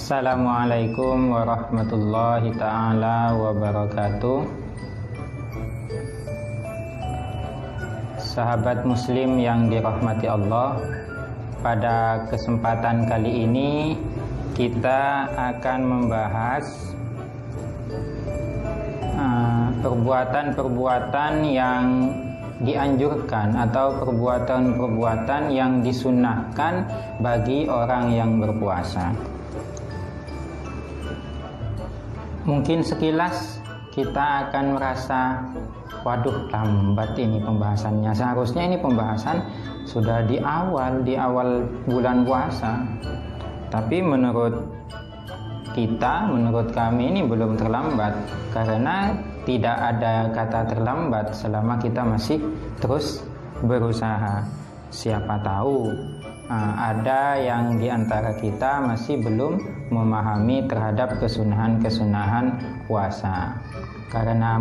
Assalamualaikum warahmatullahi ta'ala wabarakatuh. Sahabat muslim yang dirahmati Allah, pada kesempatan kali ini kita akan membahas perbuatan-perbuatan yang dianjurkan atau perbuatan-perbuatan yang disunnahkan bagi orang yang berpuasa. Mungkin sekilas kita akan merasa, waduh, lambat ini pembahasannya. Seharusnya ini pembahasan sudah di awal bulan puasa. Tapi menurut kami ini belum terlambat, karena tidak ada kata terlambat selama kita masih terus berusaha. Siapa tahu ada yang di antara kita masih belum memahami terhadap kesunahan-kesunahan puasa. Karena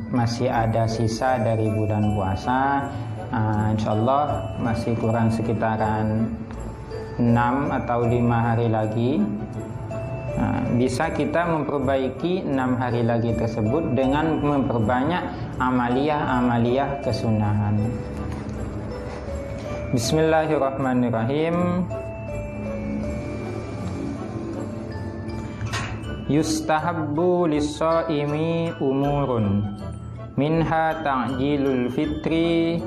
masih ada sisa dari bulan puasa, insyaallah masih kurang sekitaran 6 atau 5 hari lagi. Bisa kita memperbaiki 6 hari lagi tersebut dengan memperbanyak amaliyah kesunahan. Bismillahirrahmanirrahim. Yustahabbu lis-shaimi umurun minha ta'jilul fitri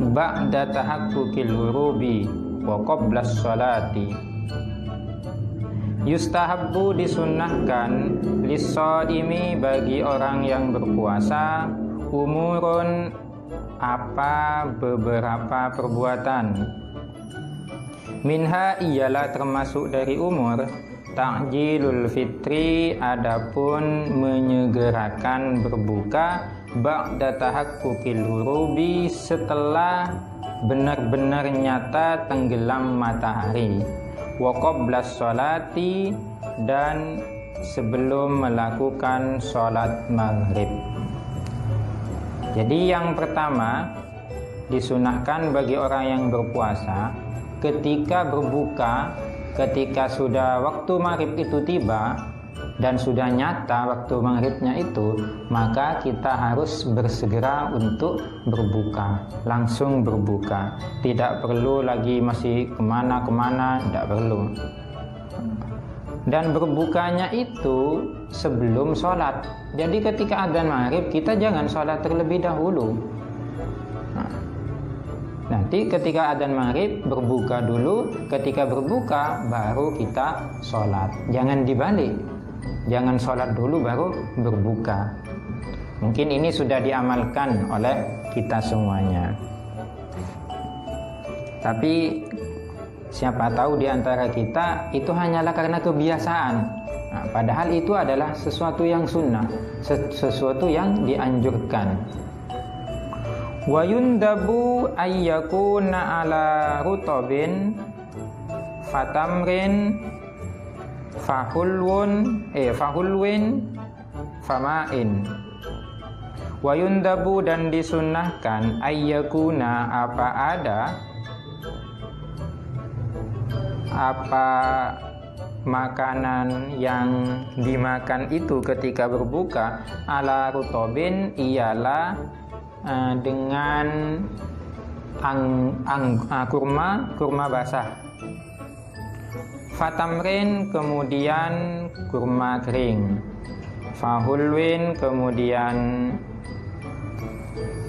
ba'da tahaqqukil ghurubi wa qabla sholati. Yustahabbu disunnahkan lis-shaimi bagi orang yang berpuasa umurun beberapa perbuatan. Minha ialah termasuk dari umur ta'jilul fitri, adapun menyegerakan berbuka ba'da tahaqqukil ghurubi, setelah benar-benar nyata tenggelam matahari, wa qabla sholati, dan sebelum melakukan sholat maghrib. Jadi yang pertama disunahkan bagi orang yang berpuasa ketika berbuka, ketika sudah waktu maghrib itu tiba dan sudah nyata waktu maghribnya itu, maka kita harus bersegera untuk berbuka, langsung berbuka. Tidak perlu lagi masih kemana-kemana, tidak perlu. Dan berbukanya itu sebelum sholat. Jadi ketika adzan maghrib kita jangan sholat terlebih dahulu. Nanti ketika adzan maghrib berbuka dulu, ketika berbuka baru kita sholat. Jangan dibalik, jangan sholat dulu baru berbuka. Mungkin ini sudah diamalkan oleh kita semuanya. Tapi siapa tahu di antara kita itu hanyalah karena kebiasaan. Padahal itu adalah sesuatu yang sunnah, sesuatu yang dianjurkan. Wa yundabu ayyakuna ala rutabin fatamrin fahulwin famain. Wa yundabu, dan disunnahkan ayyakuna, apa makanan yang dimakan itu ketika berbuka, ala rutobin, ialah dengan kurma basah, fatamrin, kemudian kurma kering, fahulwin, kemudian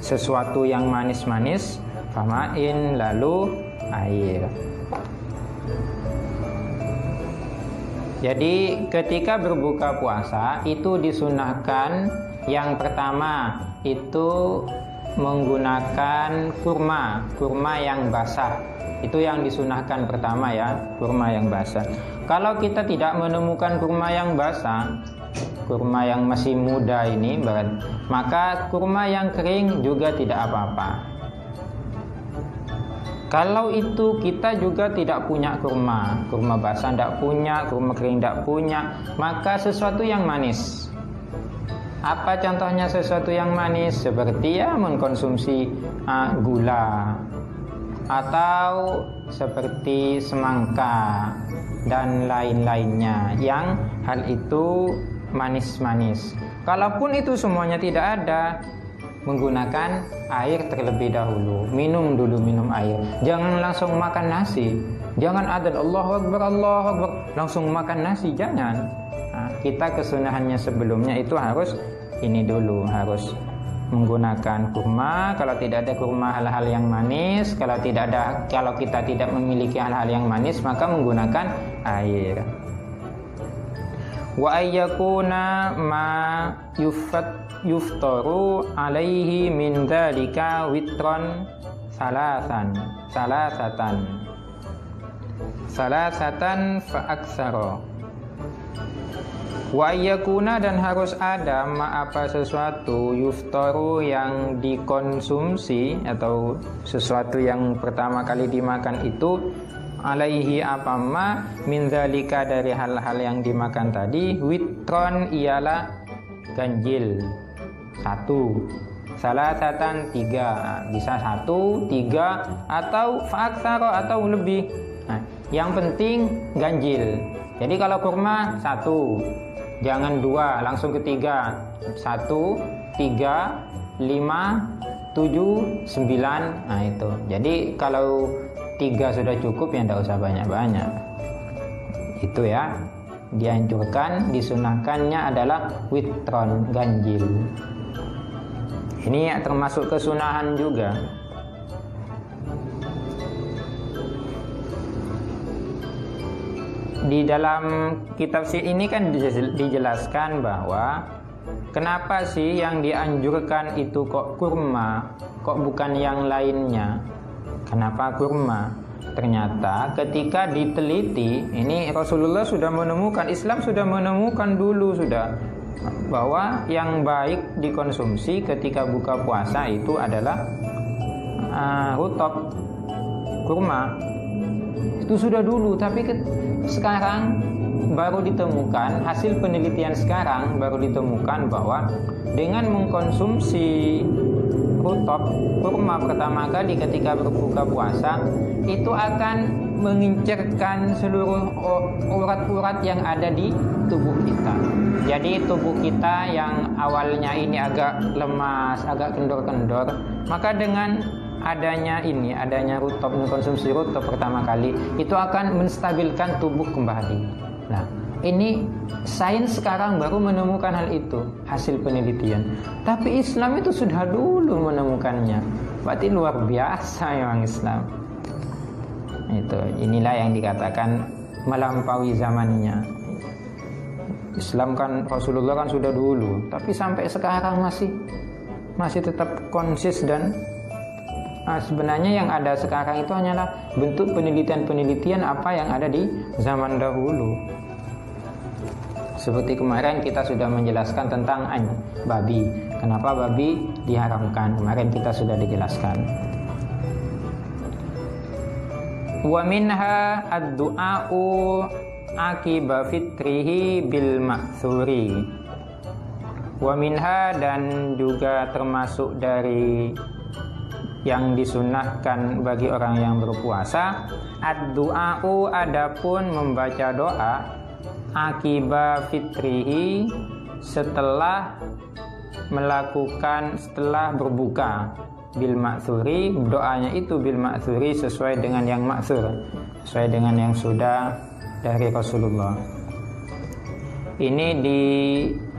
sesuatu yang manis-manis, famain, lalu air. Jadi ketika berbuka puasa itu disunahkan yang pertama itu menggunakan kurma yang basah. Itu yang disunahkan pertama ya, kurma yang basah. Kalau kita tidak menemukan kurma yang basah, kurma yang masih muda ini, maka kurma yang kering juga tidak apa-apa. Kalau itu kita juga tidak punya kurma basah tidak punya, kurma kering tidak punya, maka sesuatu yang manis. Apa contohnya sesuatu yang manis? Seperti ya mengkonsumsi gula, atau seperti semangka dan lain-lainnya yang hal itu manis-manis. Kalaupun itu semuanya tidak ada, menggunakan air terlebih dahulu. Minum dulu, minum air. Jangan langsung makan nasi. Jangan adzan Allahu Akbar, Allahu Akbar, langsung makan nasi, jangan. Nah, kita kesunahannya sebelumnya itu harus ini dulu, harus menggunakan kurma. Kalau tidak ada kurma, hal-hal yang manis. Kalau kita tidak memiliki hal-hal yang manis, maka menggunakan air. Wa ayyakuna ma yuftaru alaihi min dzalika witron salasatan fa aksara. Wa ayyakuna, dan harus ada apa sesuatu yuftaru yang dikonsumsi atau sesuatu yang pertama kali dimakan itu alaihi apa ma min dzalika dari hal-hal yang dimakan tadi, witron ialah ganjil, 1, salasatan 3, bisa 1, 3 atau faaksaro atau lebih. Nah, yang penting ganjil. Jadi kalau kurma 1, jangan 2, langsung ke 3. 1, 3, 5, 7, 9. Nah itu. Jadi kalau 3 sudah cukup, ya tidak usah banyak-banyak. Itu ya. Dianjurkan, disunahkannya adalah witron, ganjil. Ini termasuk kesunahan juga. Di dalam kitab ini kan dijelaskan bahwa kenapa sih yang dianjurkan itu kok kurma, kok bukan yang lainnya? Kenapa kurma? Ternyata ketika diteliti, ini Rasulullah sudah menemukan, Islam sudah menemukan dulu sudah, bahwa yang baik dikonsumsi ketika buka puasa itu adalah rutab, kurma. Itu sudah dulu, tapi sekarang baru ditemukan, hasil penelitian sekarang baru ditemukan bahwa dengan mengkonsumsi rutab, kurma pertama kali ketika berbuka puasa, itu akan mengincerkan seluruh urat-urat yang ada di tubuh kita. Jadi tubuh kita yang awalnya ini agak lemas, agak kendor-kendor, maka dengan adanya rutab, mengkonsumsi rutab pertama kali, itu akan menstabilkan tubuh kembali. Nah, ini sains sekarang baru menemukan hal itu, hasil penelitian. Tapi Islam itu sudah dulu menemukannya. Berarti luar biasa memang Islam. Inilah yang dikatakan melampaui zamannya. Islam kan, Rasulullah kan sudah dulu, tapi sampai sekarang masih tetap konsis. Dan sebenarnya yang ada sekarang itu hanyalah bentuk penelitian-penelitian apa yang ada di zaman dahulu. Seperti kemarin kita sudah menjelaskan tentang babi. Kenapa babi diharamkan? Kemarin kita sudah dijelaskan. Wa minha ad-du'a'u akiba fitrihi bil ma'thuri. Wa minha, dan juga termasuk dari yang disunahkan bagi orang yang berpuasa, ad-du'a'u, adapun membaca doa, akiba fitrihi, setelah berbuka, bil ma'thuri, doanya itu bil ma'thuri, sesuai dengan yang ma'thur, sesuai dengan yang sudah dari Rasulullah. Ini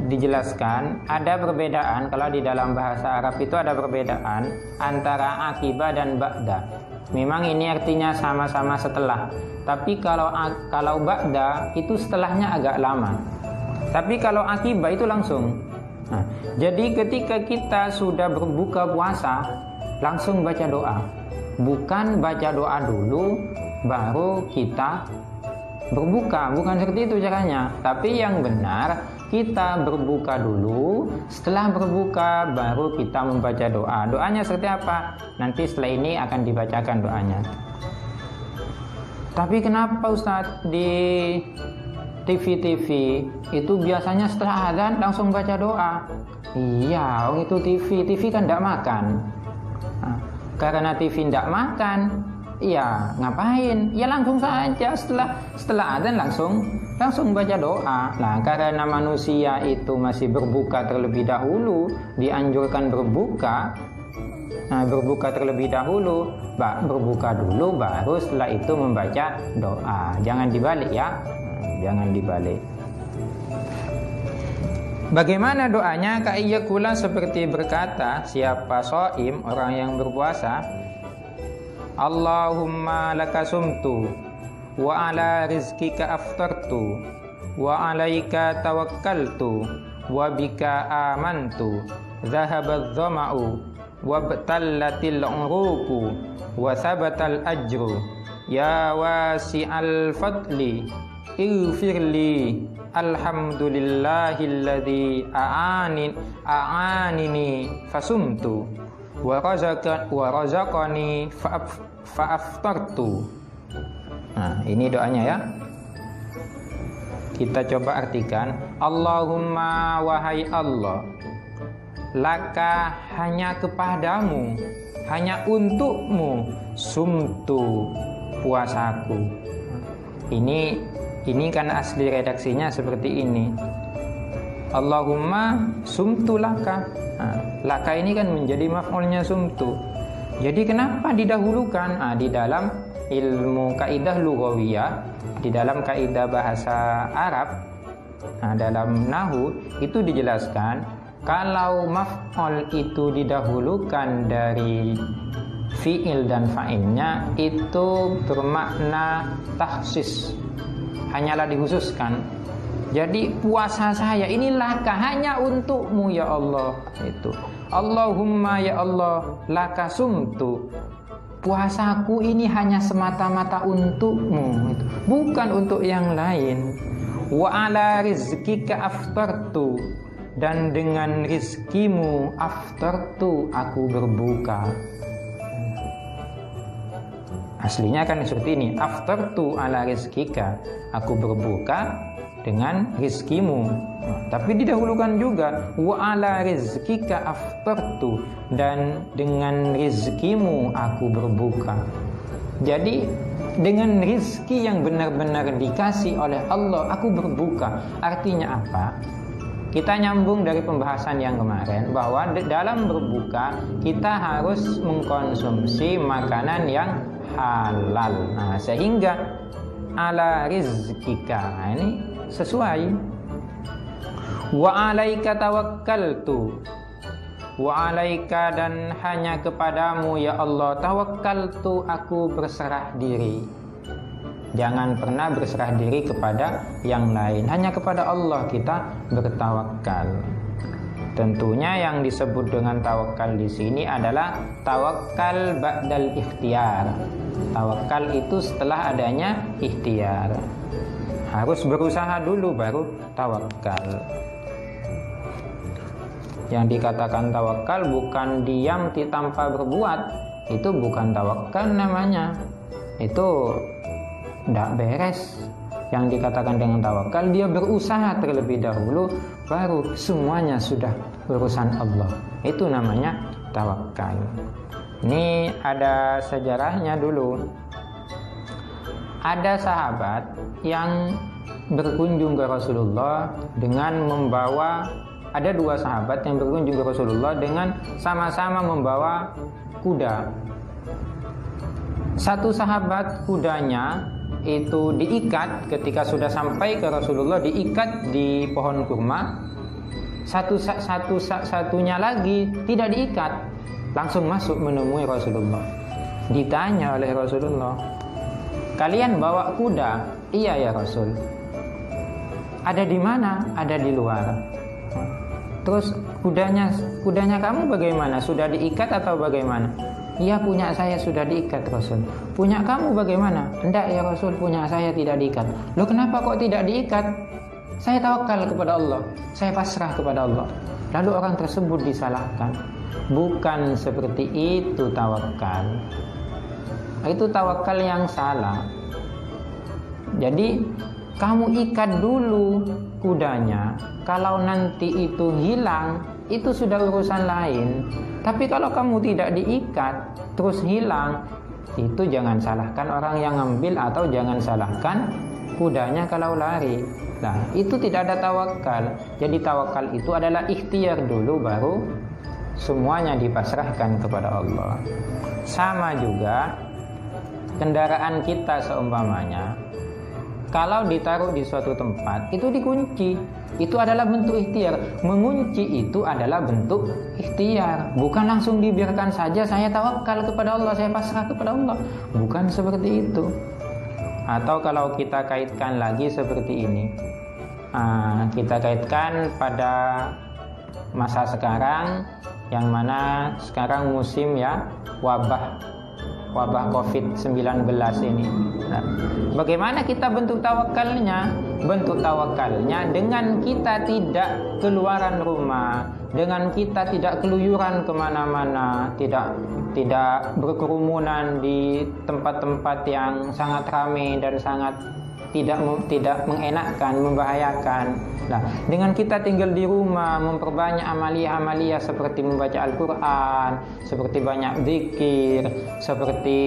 dijelaskan ada perbedaan. Kalau di dalam bahasa Arab itu ada perbedaan antara akiba dan ba'da. Memang ini artinya sama-sama setelah. Tapi kalau ba'da itu setelahnya agak lama. Tapi kalau akiba itu langsung. Nah, jadi ketika kita sudah berbuka puasa, langsung baca doa. Bukan baca doa dulu baru kita berbuka, bukan seperti itu caranya. Tapi yang benar, kita berbuka dulu, setelah berbuka baru kita membaca doa. Doanya seperti apa? Nanti setelah ini akan dibacakan doanya. Tapi kenapa Ustadz di TV itu biasanya setelah adzan langsung baca doa? Iya, itu TV kan tidak makan. Nah, karena TV tidak makan, Ya ngapain? Ya langsung saja setelah adzan langsung baca doa. Nah, karena manusia itu masih berbuka terlebih dahulu, dianjurkan berbuka. Nah, berbuka terlebih dahulu, berbuka dulu, baru setelah itu membaca doa. Jangan dibalik ya, jangan dibalik. Bagaimana doanya? Ka'iyakula seperti berkata siapa shaim, orang yang berpuasa, Allahumma laka sumtu wa ala rizkika aftartu wa alaika tawakkaltu wa bika amantu dhahabadh dhama'u wa btallatil uruqu wa thabatal ajru ya wasi'al fadli ighfirli alhamdulillahilladzi a'anini fasumtu wa razaqani fa'aftartu. Nah, ini doanya ya. Kita coba artikan. Allahumma wahai Allah, laka hanya kepadamu, hanya untukmu, sumtu puasaku. Ini kan asli redaksinya seperti ini. Allahumma sumtu laka. Nah, laka ini kan menjadi maf'ulnya sumtu. Jadi kenapa didahulukan? Di dalam ilmu kaidah lughawiyah, di dalam kaidah bahasa Arab, dalam nahwu itu dijelaskan kalau maf'ul itu didahulukan dari fi'il dan fa'ilnya itu bermakna takhsis, hanyalah dikhususkan. Jadi puasa saya ini laka hanya untukmu ya Allah. Itu Allahumma ya Allah laka sumtu, puasaku ini hanya semata-mata untukmu, itu bukan untuk yang lain. Wa ala rizkika aftartu, dan dengan rizkimu aftartu aku berbuka. Aslinya kan seperti ini, aftartu ala rizkika, aku berbuka dengan rizkimu. Tapi didahulukan juga wa ala rizkika aftartu, dan dengan rizkimu aku berbuka. Jadi dengan rizki yang benar-benar dikasih oleh Allah aku berbuka. Artinya apa? Kita nyambung dari pembahasan yang kemarin bahwa dalam berbuka kita harus mengkonsumsi makanan yang halal. Nah, sehingga ala rizkika ini sesuai. Wa alaika tawakkaltu, wa alaika dan hanya kepadamu ya Allah tawakkaltu aku berserah diri. Jangan pernah berserah diri kepada yang lain, hanya kepada Allah kita bertawakal. Tentunya yang disebut dengan tawakal di sini adalah tawakal ba'dal ikhtiar. Tawakal itu setelah adanya ikhtiar. Harus berusaha dulu baru tawakal. Yang dikatakan tawakal bukan diam tanpa berbuat, itu bukan tawakal namanya. Itu tidak beres. Yang dikatakan dengan tawakal, dia berusaha terlebih dahulu, baru semuanya sudah urusan Allah. Itu namanya tawakal. Ini ada sejarahnya dulu. Ada sahabat yang berkunjung ke Rasulullah dengan membawa, ada dua sahabat yang berkunjung ke Rasulullah dengan sama-sama membawa kuda. Satu sahabat kudanya itu diikat ketika sudah sampai ke Rasulullah, diikat di pohon kurma. Satunya lagi tidak diikat, langsung masuk menemui Rasulullah. Ditanya oleh Rasulullah, kalian bawa kuda? Iya ya Rasul. Ada di mana? Ada di luar. Terus kudanya kamu bagaimana? Sudah diikat atau bagaimana? Iya, punya saya sudah diikat Rasul. Punya kamu bagaimana? Enggak ya Rasul, punya saya tidak diikat. Loh kenapa kok tidak diikat? Saya tawakal kepada Allah, saya pasrah kepada Allah. Lalu orang tersebut disalahkan. Bukan seperti itu tawakal. Itu tawakal yang salah. Jadi kamu ikat dulu kudanya. Kalau nanti itu hilang, itu sudah urusan lain. Tapi kalau kamu tidak diikat terus hilang, Itu jangan salahkan orang yang ngambil atau jangan salahkan kudanya kalau lari. Nah, itu tidak ada tawakal. Jadi tawakal itu adalah ikhtiar dulu, baru semuanya dipasrahkan kepada Allah. Sama juga kendaraan kita seumpamanya, kalau ditaruh di suatu tempat itu dikunci, itu adalah bentuk ikhtiar. Mengunci itu adalah bentuk ikhtiar, bukan langsung dibiarkan saja saya tawakal kepada Allah, saya pasrah kepada Allah. Bukan seperti itu. Atau kalau kita kaitkan lagi seperti ini, kita kaitkan pada masa sekarang, yang mana sekarang musim ya wabah COVID-19 ini. Nah, bagaimana kita bentuk tawakalnya? Bentuk tawakalnya dengan kita tidak keluaran rumah, dengan kita tidak keluyuran kemana-mana, tidak berkerumunan di tempat-tempat yang sangat ramai dan sangat tidak mengenakkan, membahayakan. Nah, dengan kita tinggal di rumah, memperbanyak amalia-amalia seperti membaca Al-Quran, seperti banyak zikir, seperti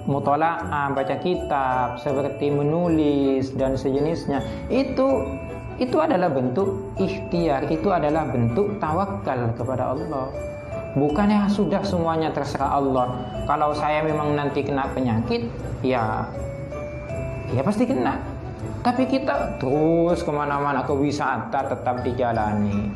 mutola'ah, baca kitab, seperti menulis dan sejenisnya, itu adalah bentuk ikhtiar, itu adalah bentuk tawakal kepada Allah. Bukannya sudah semuanya terserah Allah. Kalau saya memang nanti kena penyakit, ya pasti kena. Tapi kita terus kemana-mana, ke wisata tetap dijalani.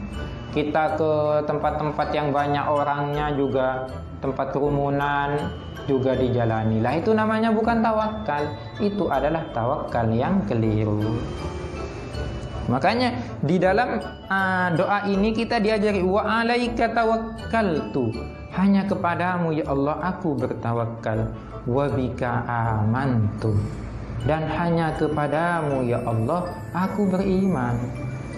Kita ke tempat-tempat yang banyak orangnya juga, tempat kerumunan juga dijalani. Lah itu namanya bukan tawakal. Itu adalah tawakal yang keliru. Makanya di dalam doa ini kita diajari wa 'alaika tawakkaltu, hanya kepadamu ya Allah aku bertawakal, wa bika amantu, dan hanya kepadamu ya Allah aku beriman.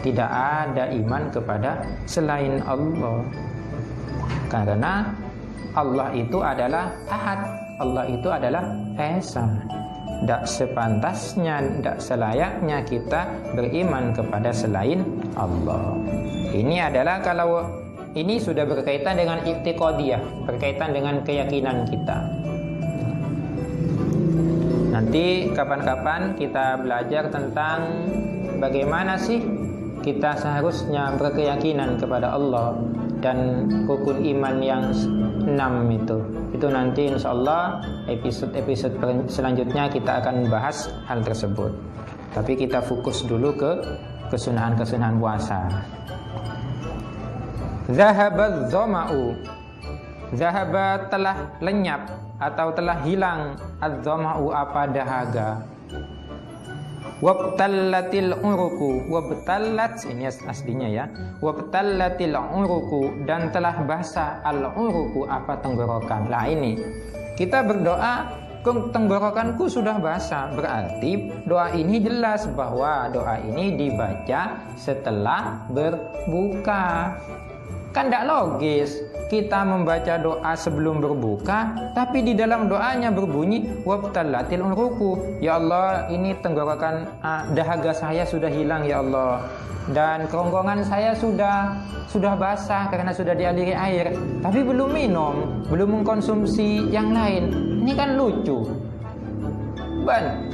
Tidak ada iman kepada selain Allah, karena Allah itu adalah Ahad, Allah itu adalah Esa. Tidak sepantasnya, tidak selayaknya kita beriman kepada selain Allah. Ini adalah, kalau ini sudah berkaitan dengan i'tiqadiyah, berkaitan dengan keyakinan kita. Nanti kapan-kapan kita belajar tentang bagaimana sih kita seharusnya berkeyakinan kepada Allah dan rukun iman yang 6 itu. Itu nanti insya Allah episode selanjutnya kita akan bahas hal tersebut. Tapi kita fokus dulu ke kesunahan-kesunahan puasa. Zahabadz dhama'u, zahaba telah lenyap atau telah hilang, adz-dhama'u apa dahaga. Wabtallatil uruku, wabtallat ini aslinya ya, wabtallatil uruku, dan telah basah al uruku apa tenggorokan. Lah ini kita berdoa tenggorokanku sudah basah, berarti doa ini jelas bahwa doa ini dibaca setelah berbuka. Kan tidak logis kita membaca doa sebelum berbuka, tapi di dalam doanya berbunyi wabtallatil uruku, ya Allah ini tenggorokan dahaga saya sudah hilang ya Allah, dan kerongkongan saya sudah basah karena sudah dialiri air, tapi belum minum, belum mengkonsumsi yang lain. Ini kan lucu,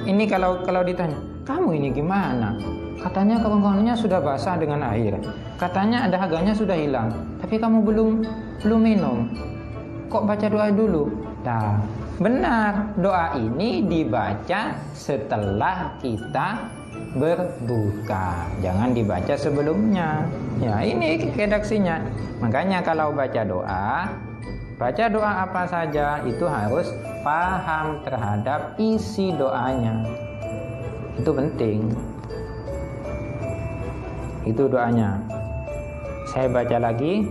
ini kalau ditanya, kamu ini gimana? Katanya kerongkongannya sudah basah dengan air, katanya dahaganya sudah hilang, tapi kamu belum minum. Kok baca doa dulu? Nah, benar, doa ini dibaca setelah kita berbuka, jangan dibaca sebelumnya. Ya, ini redaksinya. Makanya kalau baca doa apa saja itu harus paham terhadap isi doanya. Itu penting. Itu doanya. Saya baca lagi.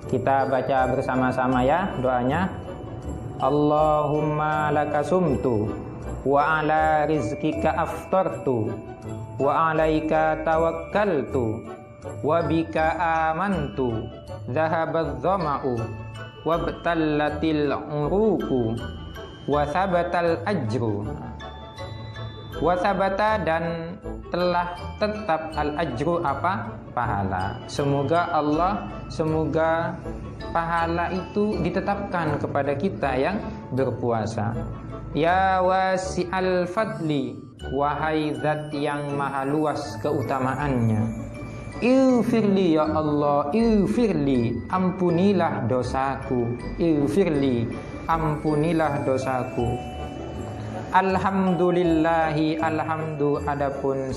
Kita baca bersama-sama ya doanya. Allahumma laka sumtu wa ala rizkika aftartu wa alaika tawakkaltu wa bika amantu dhahabadz dhama'u wabtallatil uruku wa thabatal ajru. Wa thabata, dan telah tetap al-ajru apa? Pahala. Semoga pahala itu ditetapkan kepada kita yang berpuasa. Ya wasi'al fadli, wahai zat yang maha luas keutamaannya. Ighfirli ya Allah, ighfirli, ampunilah dosaku. Ighfirli, ampunilah dosaku. Alhamdulillahi, adapun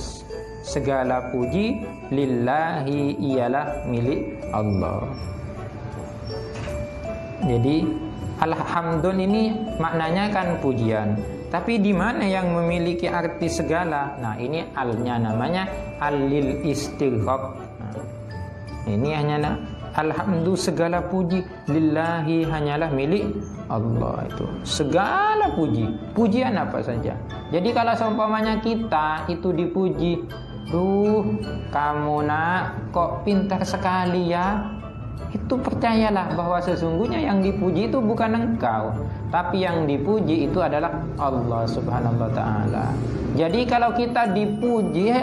segala puji lillahi ialah milik Allah. Jadi alhamdun ini maknanya kan pujian. Tapi di mana yang memiliki arti segala? Nah, ini alnya namanya alil istighraq. Nah, ini hanya alhamdulillah, segala puji lillahi, hanyalah milik Allah. Itu segala puji, pujian apa saja. Jadi kalau seumpamanya kita itu dipuji, kamu nak kok pintar sekali ya, itu percayalah bahwa sesungguhnya yang dipuji itu bukan engkau, tapi yang dipuji itu adalah Allah Subhanahu wa ta'ala. Jadi kalau kita dipuji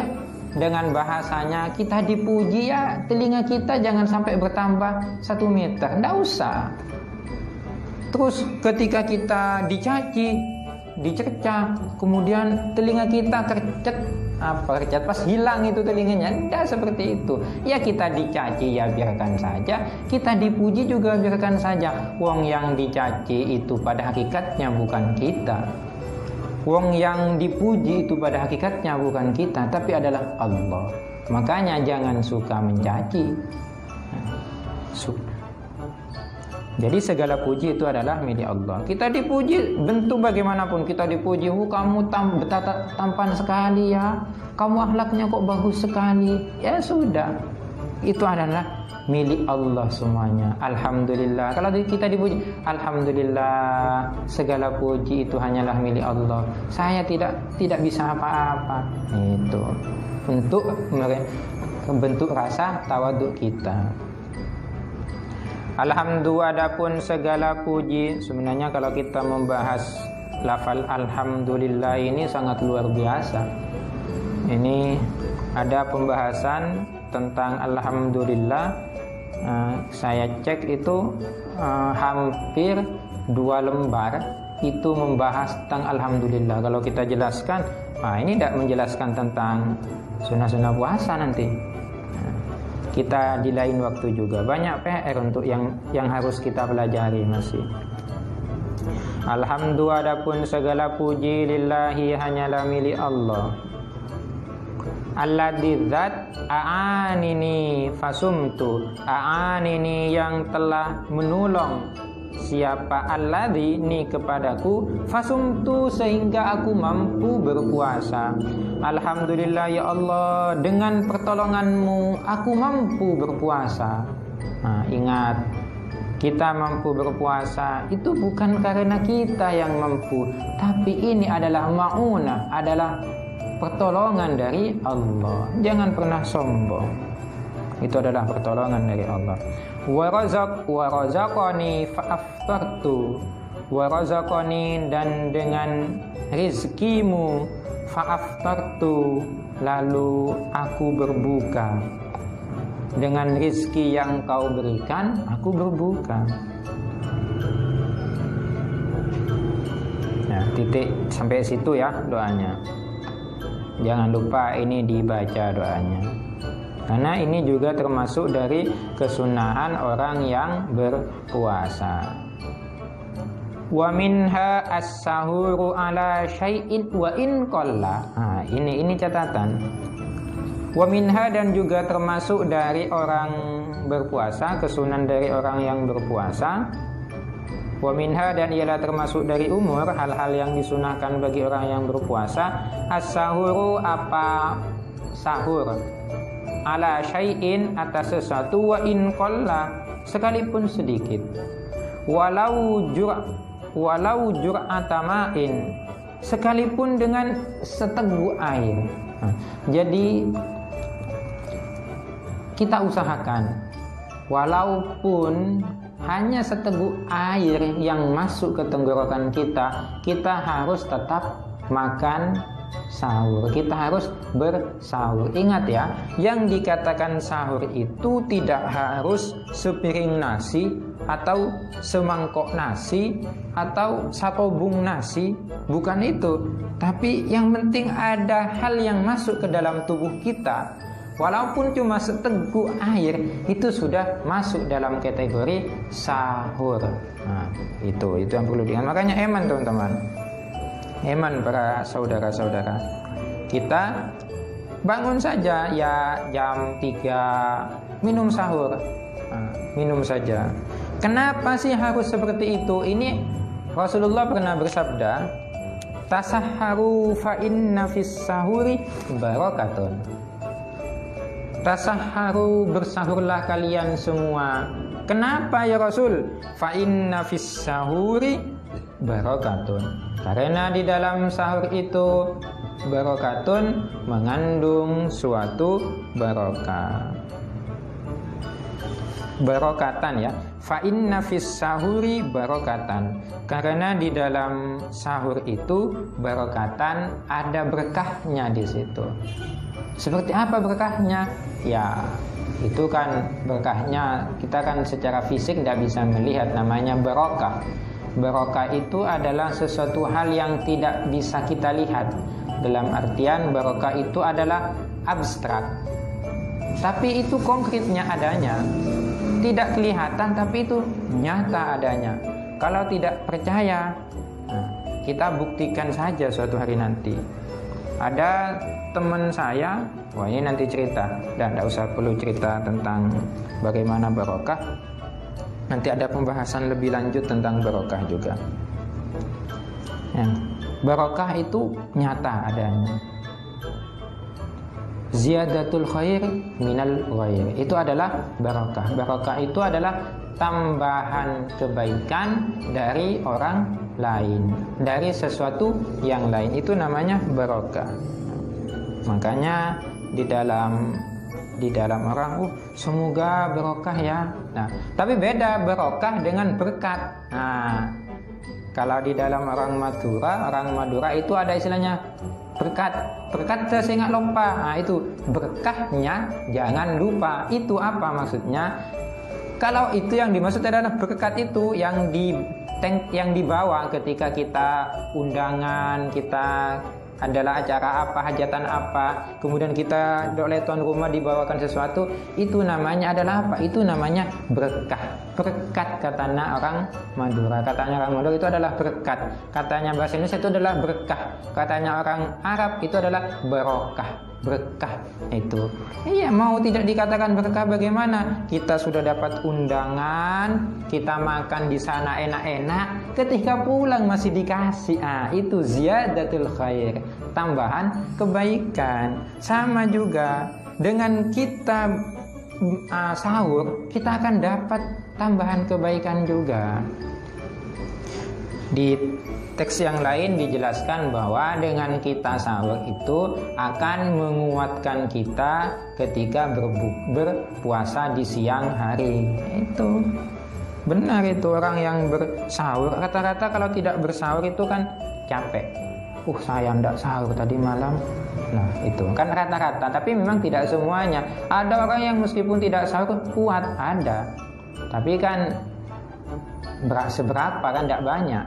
dengan bahasanya, kita dipuji ya, telinga kita jangan sampai bertambah 1 meter, enggak usah. Terus ketika kita dicaci, dicerca, kemudian telinga kita kercet pas hilang itu telinganya, tidak seperti itu. Ya kita dicaci ya biarkan saja, kita dipuji juga biarkan saja. Wong yang dicaci itu pada hakikatnya bukan kita. Wong yang dipuji itu pada hakikatnya bukan kita, tapi adalah Allah. Makanya jangan suka mencaci. Jadi segala puji itu adalah milik Allah. Kita dipuji bentuk bagaimanapun kita dipuji, kamu tampan sekali ya, kamu akhlaknya kok bagus sekali. Ya sudah, itu adalah milik Allah semuanya. Alhamdulillah. Kalau kita dipuji, alhamdulillah, segala puji itu hanyalah milik Allah. Saya tidak bisa apa-apa. Itu untuk bentuk rasa tawaduk kita. Alhamdulillah, adapun segala puji. Sebenarnya kalau kita membahas lafal alhamdulillah ini sangat luar biasa. Ini ada pembahasan tentang alhamdulillah. Saya cek itu hampir 2 lembar itu membahas tentang alhamdulillah. Kalau kita jelaskan, ini tidak menjelaskan tentang sunnah-sunnah puasa nanti. Kita di lain waktu juga banyak PR untuk yang harus kita pelajari masih. Alhamdulillah, adapun segala puji lillahi hanyalah milik Allah. Alladzi zat a'anini fasumtu, a'anini yang telah menolong siapa alladzi ni kepadaku, fasumtu sehingga aku mampu berpuasa. Alhamdulillah ya Allah, dengan pertolonganmu aku mampu berpuasa. Nah, ingat, kita mampu berpuasa itu bukan karena kita yang mampu, tapi ini adalah ma'unah, adalah pertolongan dari Allah. Jangan pernah sombong. Itu adalah pertolongan dari Allah. Wa razaqani fa aftartu. Wa razaqani, dan dengan rizkimu, fa aftartu, lalu aku berbuka. Dengan rizki yang kau berikan, aku berbuka. Nah, titik sampai situ ya doanya. Jangan lupa ini dibaca doanya, karena ini juga termasuk dari kesunahan orang yang berpuasa. Wa minha as-sahuru ala syai'in wa in qalla. Ini catatan. Wa minha, dan juga termasuk dari orang berpuasa, kesunahan dari orang yang berpuasa. Wa minha, dan ialah termasuk dari umur hal-hal yang disunahkan bagi orang yang berpuasa. As-sahuru, apa sahur, ala syai'in, atas sesuatu, wa in qalla, sekalipun sedikit, walau jur'atama'in, sekalipun dengan seteguk air. Jadi kita usahakan walaupun hanya seteguk air yang masuk ke tenggorokan kita, kita harus tetap makan sahur. Kita harus bersahur. Ingat ya, yang dikatakan sahur itu tidak harus sepiring nasi atau semangkok nasi atau satobung nasi, bukan itu. Tapi yang penting ada hal yang masuk ke dalam tubuh kita. Walaupun cuma seteguk air, itu sudah masuk dalam kategori sahur. Nah, itu yang perlu diingat. Makanya eman teman-teman, eman para saudara-saudara, kita bangun saja ya jam 3 minum sahur. Nah, minum saja. Kenapa sih harus seperti itu? Ini Rasulullah pernah bersabda, tasahharu fa inna fis sahuri barakatun. Tasahharu, bersahurlah kalian semua. Kenapa ya Rasul? Fa inna fis sahuri barakatun. Karena di dalam sahur itu barakatun, mengandung suatu barokah. Barokatan ya. Fa inna fis sahuri barokatan. Karena di dalam sahur itu barokatan, ada berkahnya di situ. Seperti apa berkahnya? Ya, itu kan berkahnya kita kan secara fisik tidak bisa melihat, namanya barokah. Barokah itu adalah sesuatu hal yang tidak bisa kita lihat. Dalam artian barokah itu adalah abstrak, tapi itu konkretnya adanya. Tidak kelihatan tapi itu nyata adanya. Kalau tidak percaya, kita buktikan saja suatu hari nanti. Ada teman saya, wah ini nanti cerita, dan tidak usah perlu cerita tentang bagaimana barokah. Nanti ada pembahasan lebih lanjut tentang barokah juga. Ya, barokah itu nyata adanya. Ziyadatul khair minal ghair, itu adalah barokah. Barokah itu adalah tambahan kebaikan dari orang lain, dari sesuatu yang lain, itu namanya barokah. Makanya di dalam orang, semoga barokah ya. Nah, tapi beda barokah dengan berkat. Nah, kalau di dalam orang Madura itu ada istilahnya berkat saya ingat lupa. Nah, itu berkahnya jangan lupa. Itu apa maksudnya? Kalau itu yang dimaksud adalah berkat itu yang dibawa ketika kita undangan, kita adalah acara apa, hajatan apa, kemudian kita oleh tuan rumah dibawakan sesuatu, itu namanya adalah apa? Itu namanya berkah. Berkat katanya orang Madura. Katanya orang Madura itu adalah berkat. Katanya bahasa Indonesia itu adalah berkah. Katanya orang Arab itu adalah barokah. Berkah itu. Iya, mau tidak dikatakan berkah bagaimana? Kita sudah dapat undangan, kita makan di sana enak-enak, ketika pulang masih dikasih. Itu ziyadatul khair, tambahan kebaikan. Sama juga dengan kita sahur, kita akan dapat tambahan kebaikan juga. Di teks yang lain dijelaskan bahwa dengan kita sahur itu akan menguatkan kita ketika berpuasa di siang hari. Itu benar, itu orang yang bersahur rata-rata kalau tidak bersahur itu kan capek. Saya tidak sahur tadi malam. Nah, itu kan rata-rata, tapi memang tidak semuanya. Ada orang yang meskipun tidak sahur kuat, ada. Tapi kan seberapa kan tidak banyak.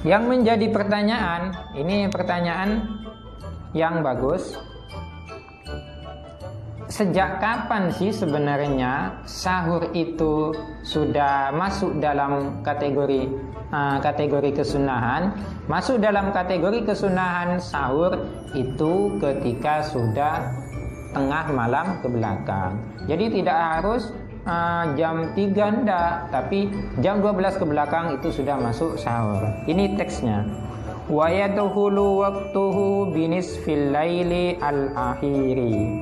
Yang menjadi pertanyaan, ini pertanyaan yang bagus. Sejak kapan sih sebenarnya sahur itu sudah masuk dalam kategori kesunahan? Masuk dalam kategori kesunahan sahur itu ketika sudah tengah malam ke belakang. Jadi tidak harus jam 3 enggak, tapi jam 12 ke belakang itu sudah masuk sahur. Ini teksnya. Wa yadkhulu waqtuhu binisfil laili al-akhiri.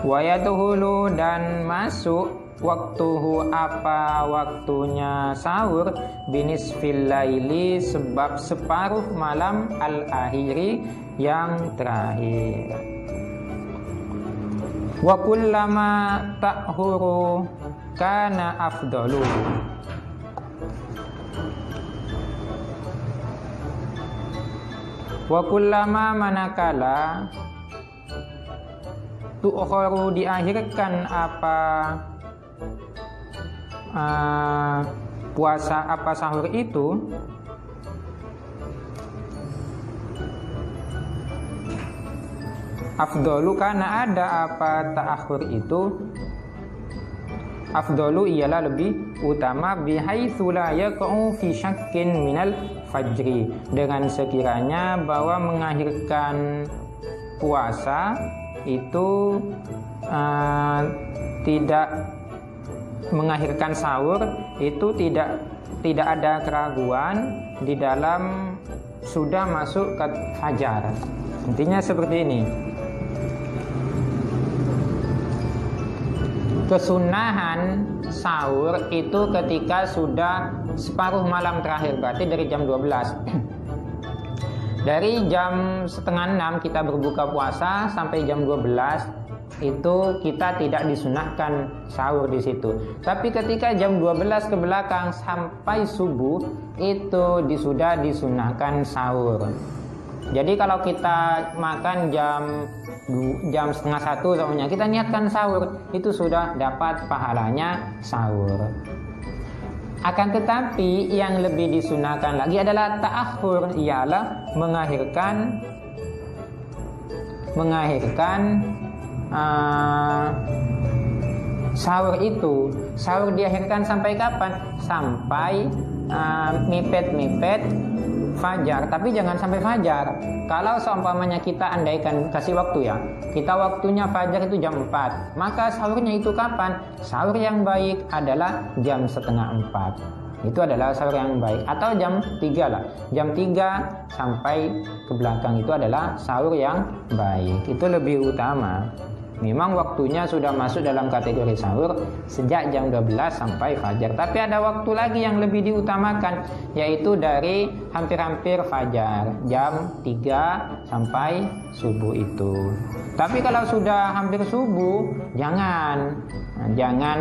Wa yadkhulu, dan masuk waktuhu, apa waktunya sahur, binisfil laili, sebab separuh malam, al-akhiri, yang terakhir. Wa kullama ta'huru kana afdalu. Wa kullama manakala tu'kharu diakhirkan apa puasa apa sahur itu, afdalu karena ada apa ta'akhur itu, afdalu ialah lebih utama, bihaitsu la yaqa'u fi syakkin minal fajri, dengan sekiranya bahwa mengakhirkan puasa itu tidak mengakhirkan sahur itu tidak ada keraguan di dalam sudah masuk ke fajar. Intinya seperti ini. Kesunahan sahur itu ketika sudah separuh malam terakhir, berarti dari jam 12. Dari jam setengah 6 kita berbuka puasa sampai jam 12 itu kita tidak disunahkan sahur di situ. Tapi ketika jam 12 ke belakang sampai subuh itu sudah disunahkan sahur. Jadi kalau kita makan jam setengah 1 soalnya kita niatkan sahur, itu sudah dapat pahalanya sahur. Akan tetapi yang lebih disunahkan lagi adalah ta'akhur, ialah mengakhirkan sahur itu. Sahur diakhirkan sampai kapan? Sampai mepet fajar, tapi jangan sampai fajar. Kalau seumpamanya kita andaikan kasih waktu ya, kita waktunya fajar itu jam 4, maka sahurnya itu kapan? Sahur yang baik adalah jam setengah 4. Itu adalah sahur yang baik. Atau jam 3 lah, jam 3 sampai ke belakang itu adalah sahur yang baik. Itu lebih utama. Memang waktunya sudah masuk dalam kategori sahur sejak jam 12 sampai fajar. Tapi ada waktu lagi yang lebih diutamakan, yaitu dari hampir-hampir fajar, jam 3 sampai subuh itu. Tapi kalau sudah hampir subuh, jangan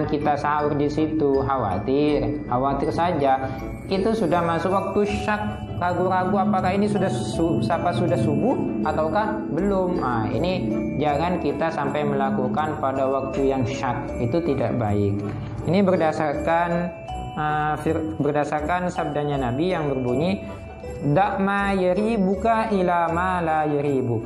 kita sahur di situ, khawatir saja. Itu sudah masuk waktu syak, ragu-ragu apakah ini sudah subuh ataukah belum. Nah, ini jangan kita sampai melakukan pada waktu yang syak, itu tidak baik. Ini berdasarkan sabdanya Nabi yang berbunyi, da' ma yaribuka ila ma la yaribuk.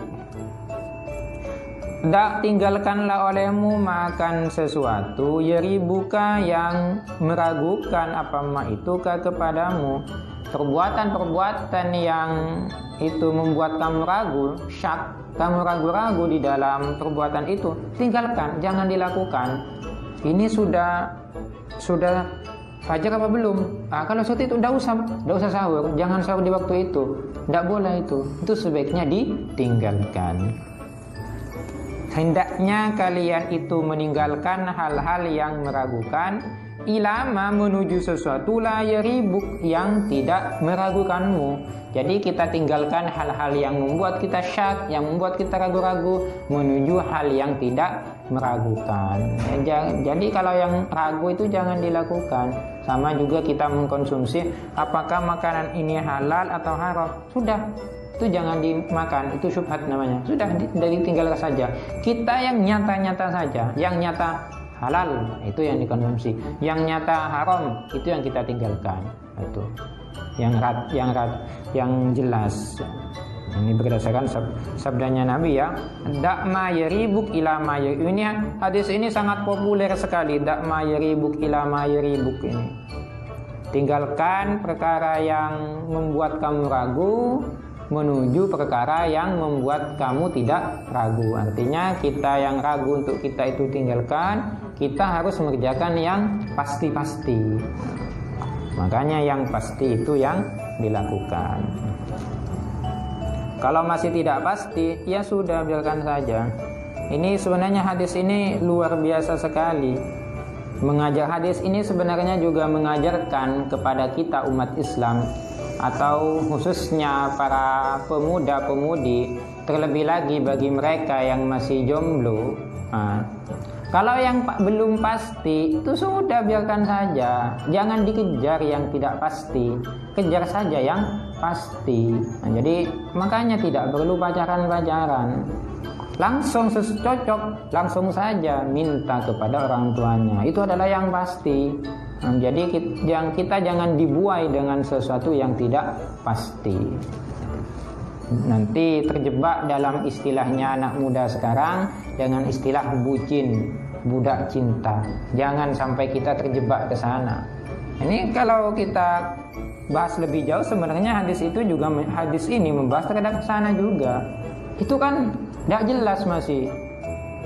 Da' tinggalkanlah olehmu makan sesuatu, yaribuka yang meragukan apa ma itu kepadamu. Perbuatan-perbuatan yang itu membuat kamu ragu, syak, kamu ragu-ragu di dalam perbuatan itu, tinggalkan, jangan dilakukan. Ini sudah fajar apa belum? Kalau seperti itu tidak usah sahur, jangan sahur di waktu itu, tidak boleh itu sebaiknya ditinggalkan. Hendaknya kalian itu meninggalkan hal-hal yang meragukan, ilama menuju sesuatu la yaribuk yang tidak meragukanmu. Jadi kita tinggalkan hal-hal yang membuat kita syak, yang membuat kita ragu-ragu, menuju hal yang tidak meragukan. Jadi kalau yang ragu itu jangan dilakukan. Sama juga kita mengkonsumsi apakah makanan ini halal atau haram. Sudah, itu jangan dimakan, itu syubhat namanya. Sudah, ditinggalkan saja. Kita yang nyata-nyata saja, yang nyata halal itu yang dikonsumsi, yang nyata haram itu yang kita tinggalkan. Itu yang jelas. Ini berdasarkan sabdanya Nabi ya, da' ma yaribuk ila ma yaribuk. Ini hadis ini sangat populer sekali, da' ma yaribuk ila ma yaribuk ini. Tinggalkan perkara yang membuat kamu ragu menuju perkara yang membuat kamu tidak ragu. Artinya kita yang ragu untuk kita itu tinggalkan, kita harus mengerjakan yang pasti-pasti. Makanya yang pasti itu yang dilakukan. Kalau masih tidak pasti, ya sudah, biarkan saja. Ini sebenarnya hadis ini luar biasa sekali. Hadis ini sebenarnya juga mengajarkan kepada kita umat Islam, atau khususnya para pemuda-pemudi, terlebih lagi bagi mereka yang masih jomblo, Kalau yang belum pasti itu sudah biarkan saja, jangan dikejar yang tidak pasti, kejar saja yang pasti. Nah, jadi makanya tidak perlu pacaran-pacaran, langsung cocok, langsung saja minta kepada orang tuanya, itu adalah yang pasti. Nah, jadi kita jangan dibuai dengan sesuatu yang tidak pasti. Nanti terjebak dalam istilahnya anak muda sekarang dengan istilah bucin, budak cinta. Jangan sampai kita terjebak ke sana. Ini kalau kita bahas lebih jauh, sebenarnya hadis ini membahas terhadap sana juga. Itu kan tidak jelas masih.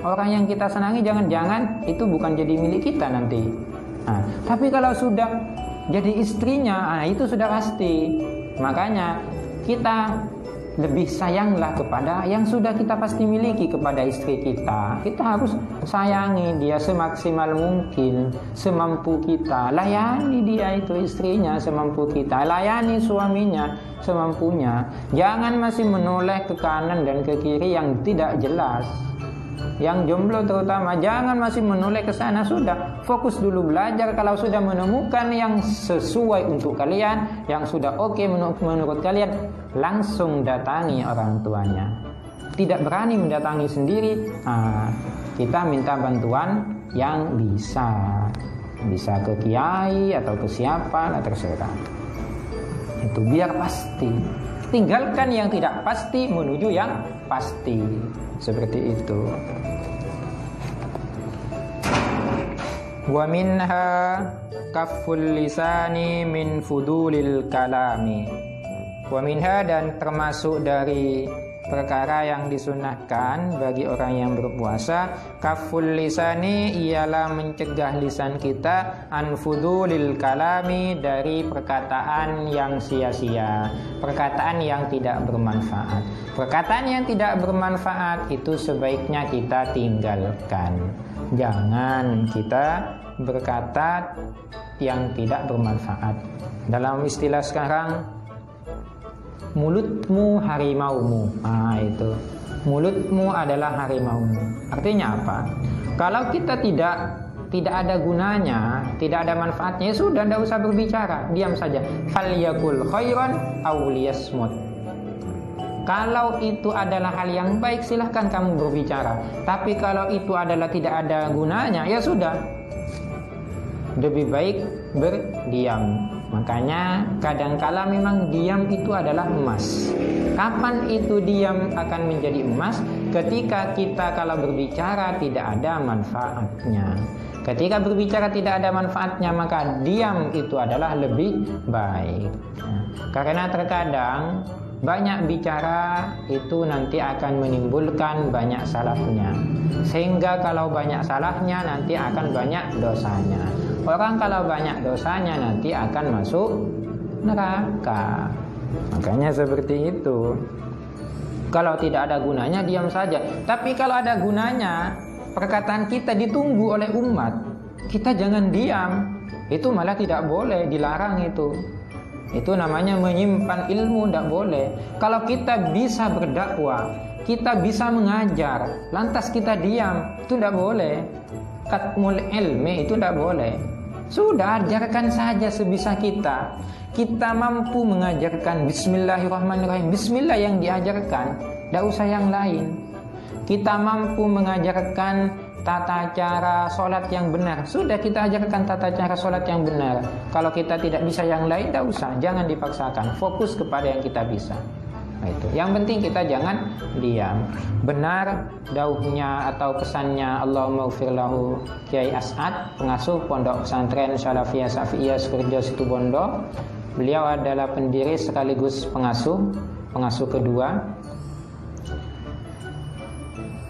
Orang yang kita senangi jangan-jangan itu bukan jadi milik kita nanti. Nah, tapi kalau sudah jadi istrinya, itu sudah pasti. Makanya kita lebih sayanglah kepada yang sudah kita pasti miliki, kepada istri kita. Kita harus sayangi dia semaksimal mungkin, semampu kita. Layani dia itu istrinya semampu kita. Layani suaminya semampunya. Jangan masih menoleh ke kanan dan ke kiri yang tidak jelas. Yang jomblo terutama, jangan masih menoleh ke sana. Sudah fokus dulu belajar. Kalau sudah menemukan yang sesuai untuk kalian, yang sudah oke menurut kalian, langsung datangi orang tuanya. Tidak berani mendatangi sendiri, kita minta bantuan yang bisa ke kiai atau ke siapa, terserah. Itu biar pasti. Tinggalkan yang tidak pasti menuju yang pasti. Seperti itu. Wa minha kafful lisani min fudulil kalami. Wa minha, dan termasuk dari perkara yang disunahkan bagi orang yang berpuasa, kafful lisani, ialah mencegah lisan kita an fudulil kalami, dari perkataan yang sia-sia, perkataan yang tidak bermanfaat. Perkataan yang tidak bermanfaat itu sebaiknya kita tinggalkan. Jangan kita berkata yang tidak bermanfaat. Dalam istilah sekarang, mulutmu harimaumu. Itu mulutmu adalah harimaumu. Artinya apa? Kalau kita tidak ada gunanya, tidak ada manfaatnya, sudah tidak usah berbicara, diam saja. Falyakul khairan aw liyasmut. Kalau itu adalah hal yang baik, silahkan kamu berbicara. Tapi kalau itu adalah tidak ada gunanya, ya sudah, lebih baik berdiam. Makanya kadangkala memang diam itu adalah emas. Kapan itu diam akan menjadi emas? Ketika kita kalau berbicara tidak ada manfaatnya. Ketika berbicara tidak ada manfaatnya, maka diam itu adalah lebih baik. Karena terkadang banyak bicara itu nanti akan menimbulkan banyak salahnya. Sehingga kalau banyak salahnya nanti akan banyak dosanya. Orang kalau banyak dosanya nanti akan masuk neraka. Makanya seperti itu. Kalau tidak ada gunanya, diam saja. Tapi kalau ada gunanya, perkataan kita ditunggu oleh umat, kita jangan diam. Itu malah tidak boleh, dilarang itu. Itu namanya menyimpan ilmu, tidak boleh. Kalau kita bisa berdakwah, kita bisa mengajar, lantas kita diam, itu tidak boleh. Katmul ilmi itu tidak boleh. Sudah, ajarkan saja sebisa kita. Kita mampu mengajarkan bismillahirrahmanirrahim, bismillah yang diajarkan, tidak usah yang lain. Kita mampu mengajarkan tata cara sholat yang benar, sudah kita ajarkan tata cara sholat yang benar. Kalau kita tidak bisa yang lain, tidak usah, jangan dipaksakan, fokus kepada yang kita bisa. Nah, itu yang penting, kita jangan diam. Benar dauhnya atau pesannya Allahumma ghfir lahu Kiai As'ad, pengasuh Pondok Pesantren Salafiyah Safiyah Sukorejo Situbondo. Beliau adalah pendiri sekaligus pengasuh kedua.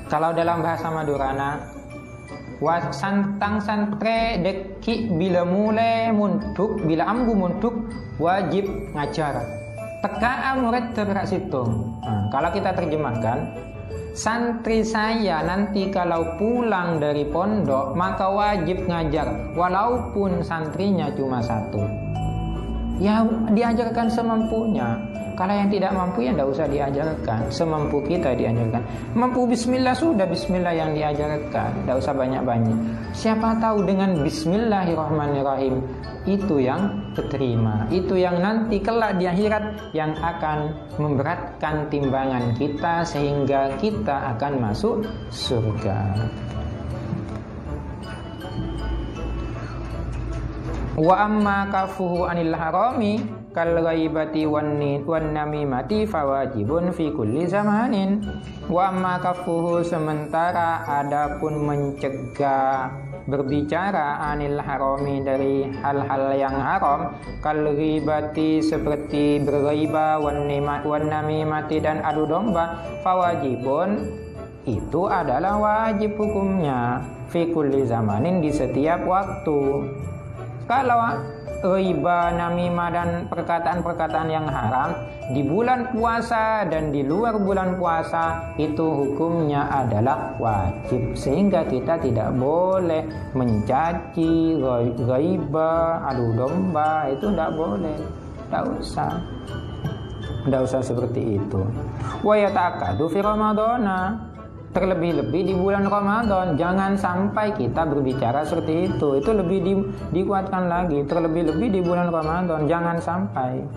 Kalau dalam bahasa Madurana, santang santre deki bila mulai muntuk, bila amgu muntuk wajib ngajar. Teka murid tergerak situng. Kalau kita terjemahkan, santri saya nanti kalau pulang dari pondok maka wajib ngajar, walaupun santrinya cuma satu. Ya diajarkan semampunya. Kalau yang tidak mampu ya tidak usah diajarkan. Semampu kita diajarkan. Mampu bismillah sudah bismillah yang diajarkan. Tidak usah banyak-banyak. Siapa tahu dengan bismillahirrahmanirrahim itu yang keterima. Itu yang nanti kelak di akhirat yang akan memberatkan timbangan kita sehingga kita akan masuk surga. Wa amma kafuhu anil harami kal ghaibati wan namimati fawajibun fi kulli zamanin. Wa amma kafuhu, sementara adapun mencegah berbicara anil harami dari hal-hal yang haram, kal ghibati seperti berghibah, wan namimati dan adu domba, fawajibun itu adalah wajib hukumnya fi kulli zamanin di setiap waktu. Kalau riba, namimah dan perkataan-perkataan yang haram di bulan puasa dan di luar bulan puasa itu hukumnya adalah wajib, sehingga kita tidak boleh mencaci, riba, adu domba, itu tidak boleh, tidak usah seperti itu. Wa yata'akkadu fi ramadhana, terlebih-lebih di bulan Ramadan jangan sampai kita berbicara seperti itu lebih dikuatkan lagi, terlebih-lebih di bulan Ramadan jangan sampai.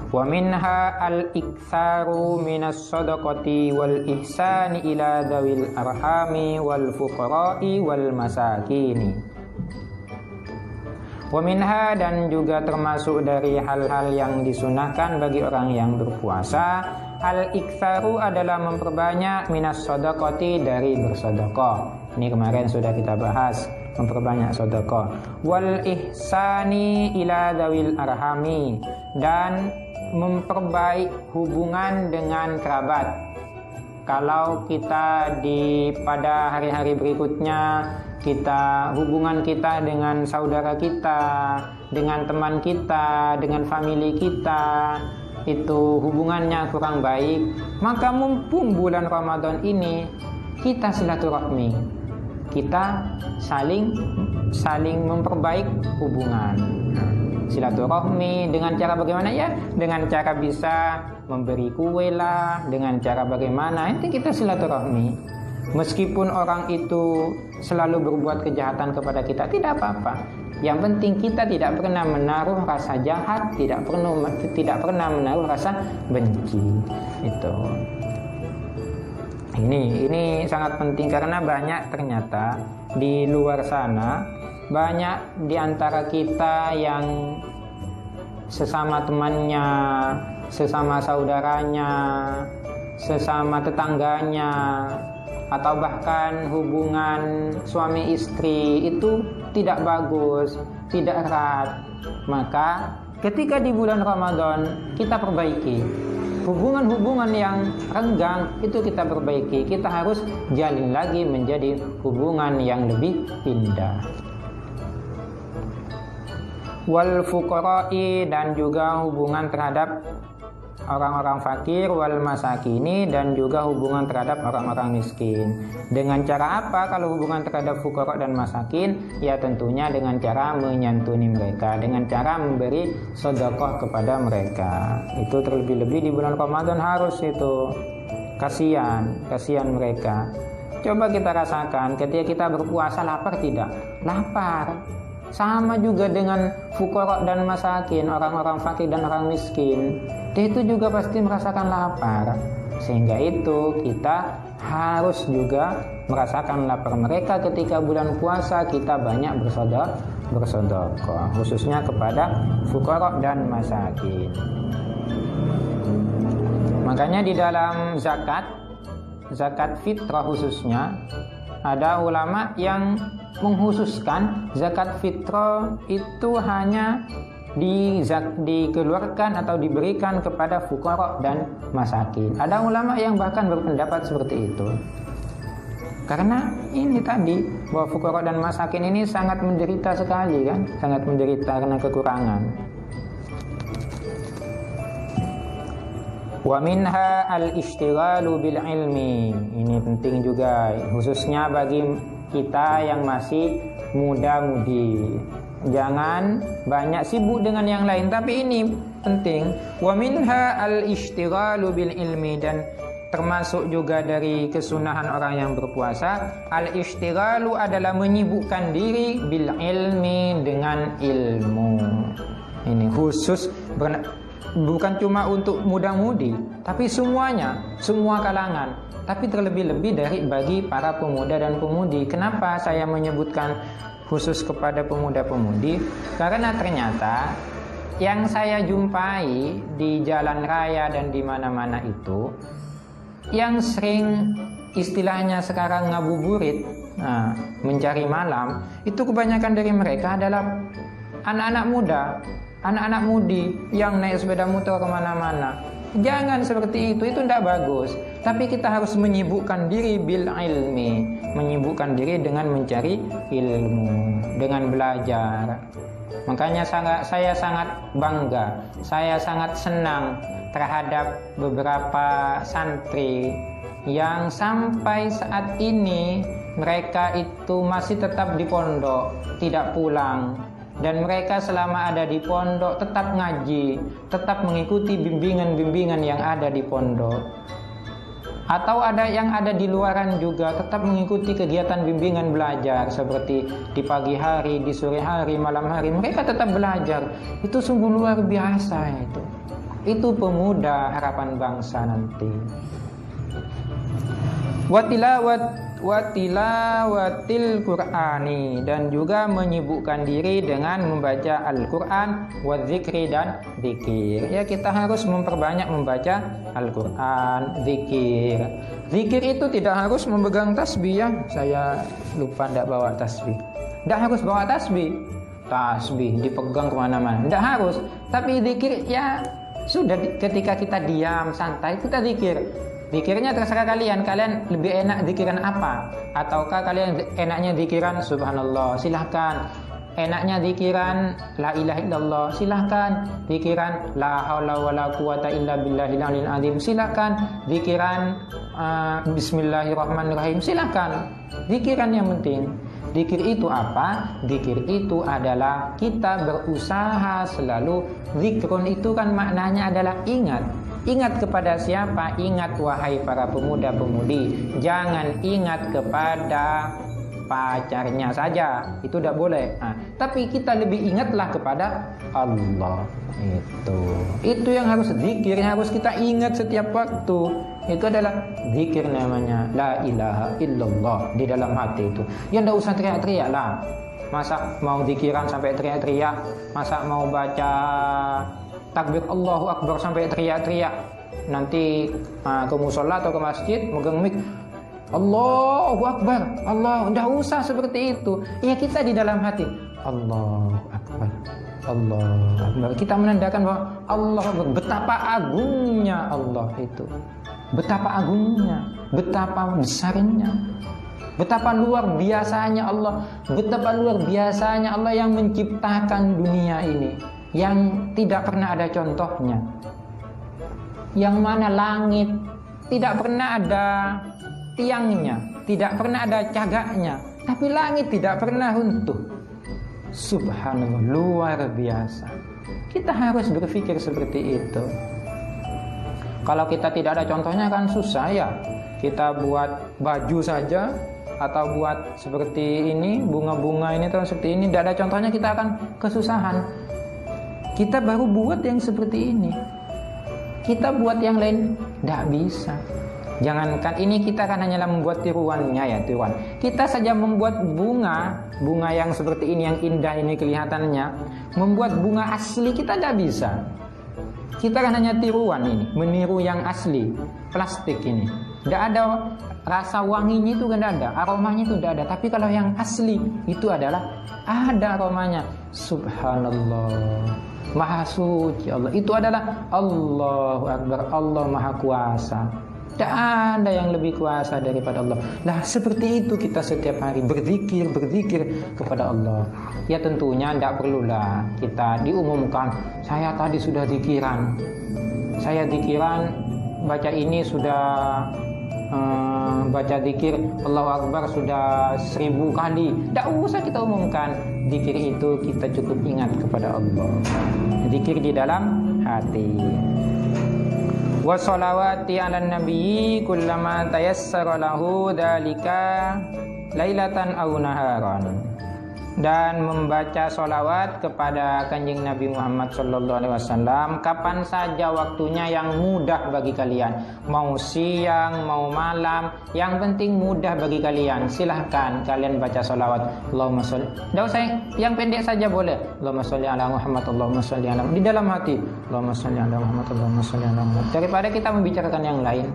Wa minha al-iktsaru minas shadaqati wal ihsani ila dzawil arhami wal fuqara'i wal masakini. Wa minha, dan juga termasuk dari hal-hal yang disunahkan bagi orang yang berpuasa, al-iktsaru adalah memperbanyak minas shadaqati, dari bersedekah. Ini kemarin sudah kita bahas, memperbanyak sedekah. Wal ihsani ila dzawil arhami, dan memperbaik hubungan dengan kerabat. Kalau kita pada hari-hari berikutnya hubungan kita dengan saudara kita, dengan teman kita, dengan famili kita itu hubungannya kurang baik, maka mumpung bulan Ramadan ini kita silaturahmi, kita saling memperbaik hubungan. Silaturahmi dengan cara bagaimana ya? Dengan cara bisa memberi kue lah, dengan cara bagaimana itu kita silaturahmi. Meskipun orang itu selalu berbuat kejahatan kepada kita, tidak apa-apa. Yang penting kita tidak pernah menaruh rasa jahat, tidak pernah menaruh rasa benci. Itu. Ini sangat penting karena banyak ternyata di luar sana, banyak di antara kita yang sesama temannya, sesama saudaranya, sesama tetangganya, atau bahkan hubungan suami istri itu tidak bagus, tidak erat. Maka ketika di bulan Ramadan kita perbaiki hubungan-hubungan yang renggang, itu kita perbaiki, kita harus jalin lagi menjadi hubungan yang lebih indah. Wal fuqara'i, dan juga hubungan terhadap orang-orang fakir, wal masakini, dan juga hubungan terhadap orang-orang miskin. Dengan cara apa kalau hubungan terhadap fuqara dan masakin? Ya tentunya dengan cara menyantuni mereka, dengan cara memberi sedekah kepada mereka. Itu terlebih-lebih di bulan Ramadan harus itu. Kasihan mereka. Coba kita rasakan ketika kita berpuasa, lapar tidak? Lapar. Sama juga dengan fuqara dan masakin, orang-orang fakir dan orang miskin. Dia itu juga pasti merasakan lapar. Sehingga itu kita harus juga merasakan lapar mereka ketika bulan puasa. Kita banyak bersedekah, khususnya kepada fuqara dan masakin. Makanya di dalam zakat fitrah khususnya, ada ulama yang mengkhususkan zakat fitrah itu hanya dikeluarkan atau diberikan kepada fuqara dan masakin. Ada ulama yang bahkan berpendapat seperti itu. Karena ini tadi, bahwa fuqara dan masakin ini sangat menderita sekali kan, sangat menderita karena kekurangan. Wa minha al-ishtighalu bil ilmi. Ini penting juga, khususnya bagi kita yang masih muda-mudi. Jangan banyak sibuk dengan yang lain, tapi ini penting. Wa minha al-ishtighalu bil ilmi, dan termasuk juga dari kesunahan orang yang berpuasa, al-ishtighalu adalah menyibukkan diri bil ilmi, dengan ilmu. Ini khusus bukan cuma untuk muda-mudi, tapi semuanya, semua kalangan, tapi terlebih-lebih bagi para pemuda dan pemudi. Kenapa saya menyebutkan khusus kepada pemuda-pemudi? Karena ternyata yang saya jumpai di jalan raya dan di mana-mana itu, yang sering istilahnya sekarang ngabuburit, mencari malam, itu kebanyakan dari mereka adalah anak-anak muda, anak-anak mudi yang naik sepeda motor kemana-mana. Jangan seperti itu tidak bagus. Tapi kita harus menyibukkan diri bil ilmi, menyibukkan diri dengan mencari ilmu, dengan belajar. Makanya saya sangat bangga, saya sangat senang terhadap beberapa santri yang sampai saat ini mereka itu masih tetap di pondok, tidak pulang. Dan mereka selama ada di pondok tetap ngaji, tetap mengikuti bimbingan-bimbingan yang ada di pondok. Atau ada yang ada di luaran juga tetap mengikuti kegiatan bimbingan belajar, seperti di pagi hari, di sore hari, malam hari, mereka tetap belajar. Itu sungguh luar biasa itu. Itu pemuda harapan bangsa nanti. Watilawatil Qur'ani, dan juga menyibukkan diri dengan membaca Al-Qur'an, wadzikri, dan zikir. Ya, kita harus memperbanyak membaca Al-Qur'an, zikir. Zikir itu tidak harus memegang tasbih ya. Saya lupa tidak bawa tasbih. Tidak harus bawa tasbih. Tasbih dipegang kemana-mana. Tidak harus. Tapi zikir ya sudah, ketika kita diam santai kita zikir. Zikirnya terserah kalian lebih enak zikiran apa? Ataukah kalian enaknya zikiran subhanallah? Silahkan. Enaknya zikiran la ilaha illallah? Silahkan. Zikiran la haula wala quwata illa billahil aliyil azim? Silahkan. Zikiran bismillahirrahmanirrahim? Silahkan. Zikiran yang penting. Zikir itu apa? Zikir itu adalah kita berusaha selalu. Zikrun itu kan maknanya adalah ingat. Ingat kepada siapa? Ingat wahai para pemuda-pemudi. Jangan ingat kepada pacarnya saja, itu tidak boleh. Tapi kita lebih ingatlah kepada Allah. Itu yang harus zikir, yang harus kita ingat setiap waktu. Itu adalah zikir, namanya la ilaha illallah di dalam hati itu. Ya tidak usah teriak-teriak lah. Masa mau zikiran sampai teriak-teriak? Masa mau baca takbir Allahu Akbar sampai teriak-teriak? Nanti ke musola atau ke masjid megang mic, Allahu Akbar, Allah. Tidak usah seperti itu. Ya, kita di dalam hati Allahu Akbar, Allahu Akbar. Kita menandakan bahwa Allah Akbar. Betapa agungnya Allah itu. Betapa agungnya, betapa besarnya, betapa luar biasanya Allah. Betapa luar biasanya Allah yang menciptakan dunia ini, yang tidak pernah ada contohnya. Yang mana langit tidak pernah ada tiangnya, tidak pernah ada cagaknya, tapi langit tidak pernah runtuh. Subhanallah, luar biasa. Kita harus berpikir seperti itu. Kalau kita tidak ada contohnya kan susah ya. Kita buat baju saja atau buat seperti ini, bunga-bunga ini atau seperti ini, tidak ada contohnya, kita akan kesusahan. Kita baru buat yang seperti ini, kita buat yang lain tidak bisa. Jangankan ini, kita kan hanyalah membuat tiruannya ya, tiruan. Kita saja membuat bunga yang seperti ini, yang indah ini kelihatannya. Membuat bunga asli kita tidak bisa. Kita kan hanya tiruan ini, meniru yang asli, plastik ini. Tidak ada rasa wanginya, itu kan tidak ada, aromanya itu tidak ada. Tapi kalau yang asli itu adalah ada aromanya. Subhanallah, Maha suci Allah. Itu adalah Allahu Akbar, Allah Maha Kuasa. Tidak ada yang lebih kuasa daripada Allah. Nah, seperti itu kita setiap hari berzikir kepada Allah. Ya tentunya tidak perlulah kita diumumkan, saya tadi sudah zikiran, saya zikiran, baca ini sudah baca zikir Allahu Akbar sudah 1000 kali. Tidak usah kita umumkan. Zikir itu kita cukup ingat kepada Allah. Zikir di dalam hati. Wa sholawati ala nabiyyi kullama tayassara lahu dzalika lailatan aw naharan. Dan membaca sholawat kepada Kanjeng Nabi Muhammad SAW kapan saja waktunya yang mudah bagi kalian, mau siang mau malam, yang penting mudah bagi kalian. Silahkan kalian baca sholawat. Allahumma sholli, tidak usah yang pendek saja boleh. Allahumma sholli ala Muhammad, Allahumma sholli ala, di dalam hati Allahumma sholli ala Muhammad, Allahumma sholli ala Muhammad, daripada kita membicarakan yang lain.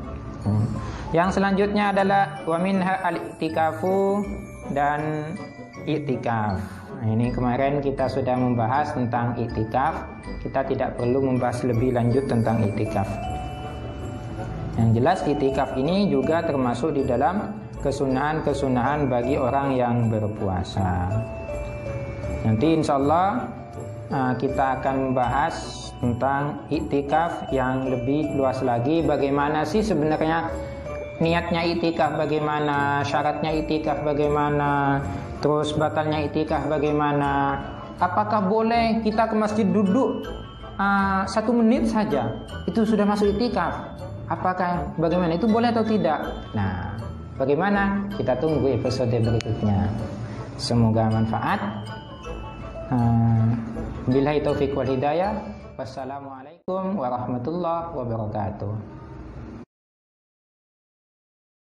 Yang selanjutnya adalah wa minha al-i'tikafu, dan i'tikaf. Nah, ini kemarin kita sudah membahas tentang i'tikaf. Kita tidak perlu membahas lebih lanjut tentang i'tikaf. Yang jelas i'tikaf ini juga termasuk di dalam kesunahan-kesunahan bagi orang yang berpuasa. Nanti insya Allah kita akan membahas tentang i'tikaf yang lebih luas lagi. Bagaimana sih sebenarnya niatnya i'tikaf, bagaimana syaratnya i'tikaf, bagaimana terus batalnya i'tikaf, bagaimana, apakah boleh kita ke masjid duduk 1 menit saja itu sudah masuk i'tikaf, apakah bagaimana itu boleh atau tidak? Nah, bagaimana, kita tunggu episode berikutnya. Semoga manfaat. Billahi taufiq wal hidayah. Wassalamualaikum warahmatullahi wabarakatuh.